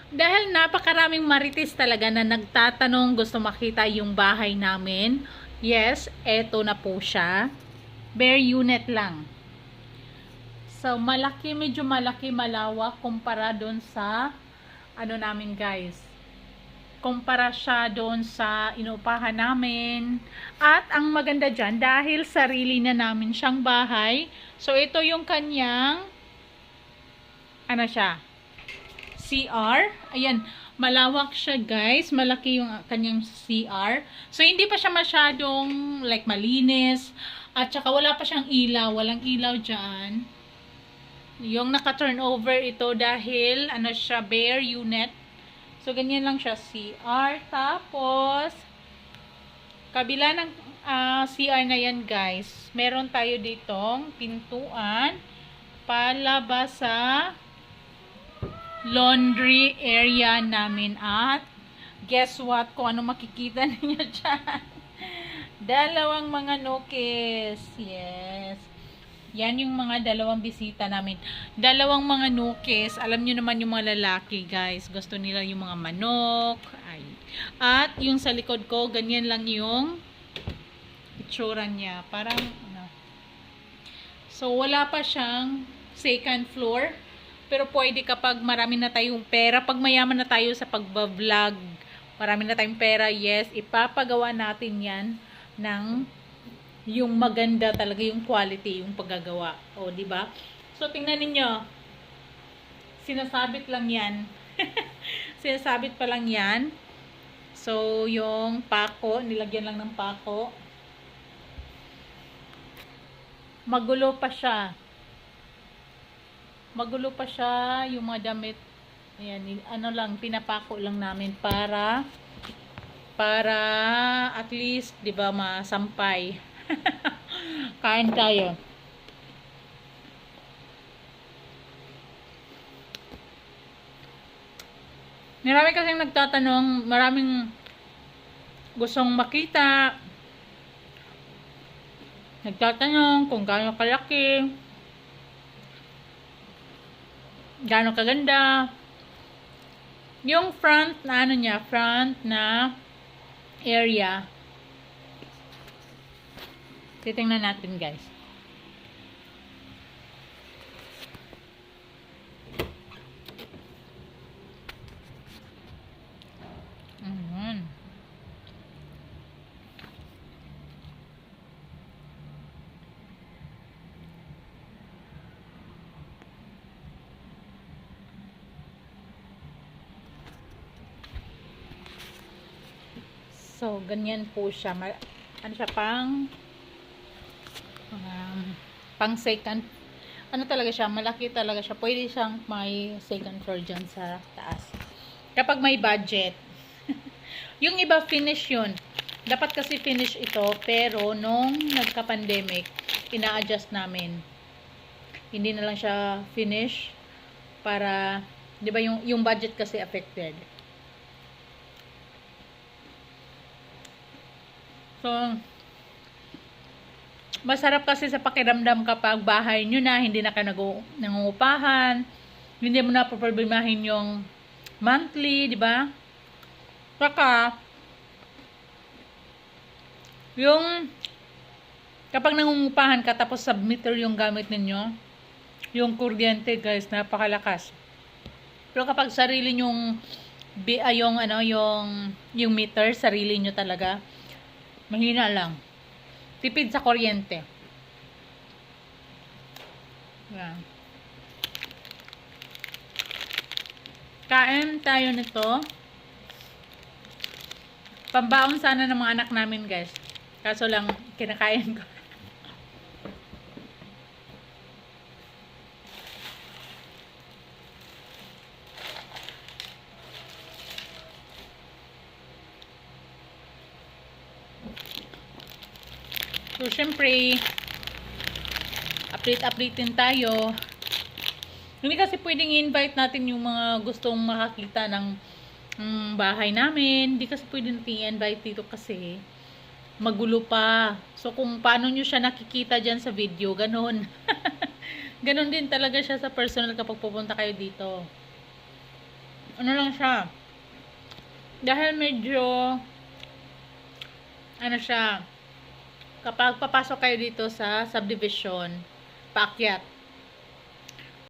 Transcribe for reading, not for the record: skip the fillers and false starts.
Dahil napakaraming marites talaga na nagtatanong, gusto makita yung bahay namin. Yes, eto na po siya. Bare unit lang. So, malaki, medyo malaki, malawak kumpara doon sa ano namin guys. Kumpara siya doon sa inuupahan namin. At ang maganda dyan, dahil sarili na namin siyang bahay. So, ito yung kanyang ano siya? CR. Ayan, malawak siya guys. Malaki yung kanyang CR. So, hindi pa siya masyadong like malinis. At saka wala pa siyang ilaw. Walang ilaw dyan. Yung naka-turn over ito dahil ano siya, bare unit. So, ganyan lang siya CR. Tapos, kabila ng CR na yan guys, meron tayo ditong pintuan palabas sa laundry area namin. At guess what, kung ano makikita ninyo dyan? Dalawang mga nukes. Yes, yan yung mga dalawang bisita namin. Dalawang mga nukes. Alam nyo naman yung mga lalaki guys, gusto nila yung mga manok. Ay. At yung sa likod ko, ganyan lang yung itsura niya. Parang ano. So wala pa siyang second floor. Pero pwede kapag marami na tayong pera, pag mayaman na tayo sa pagbablog, marami na tayong pera, yes, ipapagawa natin yan ng yung maganda talaga, yung quality, yung paggagawa. O, di ba? So, tingnan niyo. Sinasabit lang yan. Sinasabit pa lang yan. So, yung pako, nilagyan lang ng pako. Magulo pa siya. Magulo pa siya, yung mga damit. Ayan, ano lang, pinapako lang namin para at least, 'di ba, masampay. Kain tayo. Marami kasing nagtatanong, maraming gustong makita. Nagtatanong kung gaano kalaki, gaano kaganda. Yung front na ano niya, front na area. Titingnan natin guys. So, ganyan po siya. Ano siya, pang second. Ano talaga siya, malaki talaga siya. Pwede siyang may second floor dyan sa taas. Kapag may budget. Yung iba finish yun. Dapat kasi finish ito, pero nung nagka-pandemic, ina-adjust namin. Hindi na lang siya finish para, di ba, yung budget kasi affected. So, masarap kasi sa pakiramdam kapag bahay nyo na, hindi na ka nangungupahan, hindi mo na problemahin yung monthly, di ba? Saka, yung kapag nangungupahan ka tapos submitter yung gamit ninyo, yung kuryente guys, napakalakas. Pero kapag sarili nyong yung meter, sarili nyo talaga, mahina lang. Tipid sa kuryente. Yan. Kain tayo nito. Pambaon sana ng mga anak namin guys. Kaso lang, kinakain ko. So, syempre, update din tayo. Hindi kasi pwedeng i-invite natin yung mga gustong makakita ng bahay namin. Hindi kasi pwedeng i-invite dito kasi magulo pa. So, kung paano nyo siya nakikita dyan sa video, ganun. Ganun din talaga siya sa personal kapag pupunta kayo dito. ano lang siya, dahil medyo, ano siya, kapag papasok kayo dito sa subdivision, paakyat,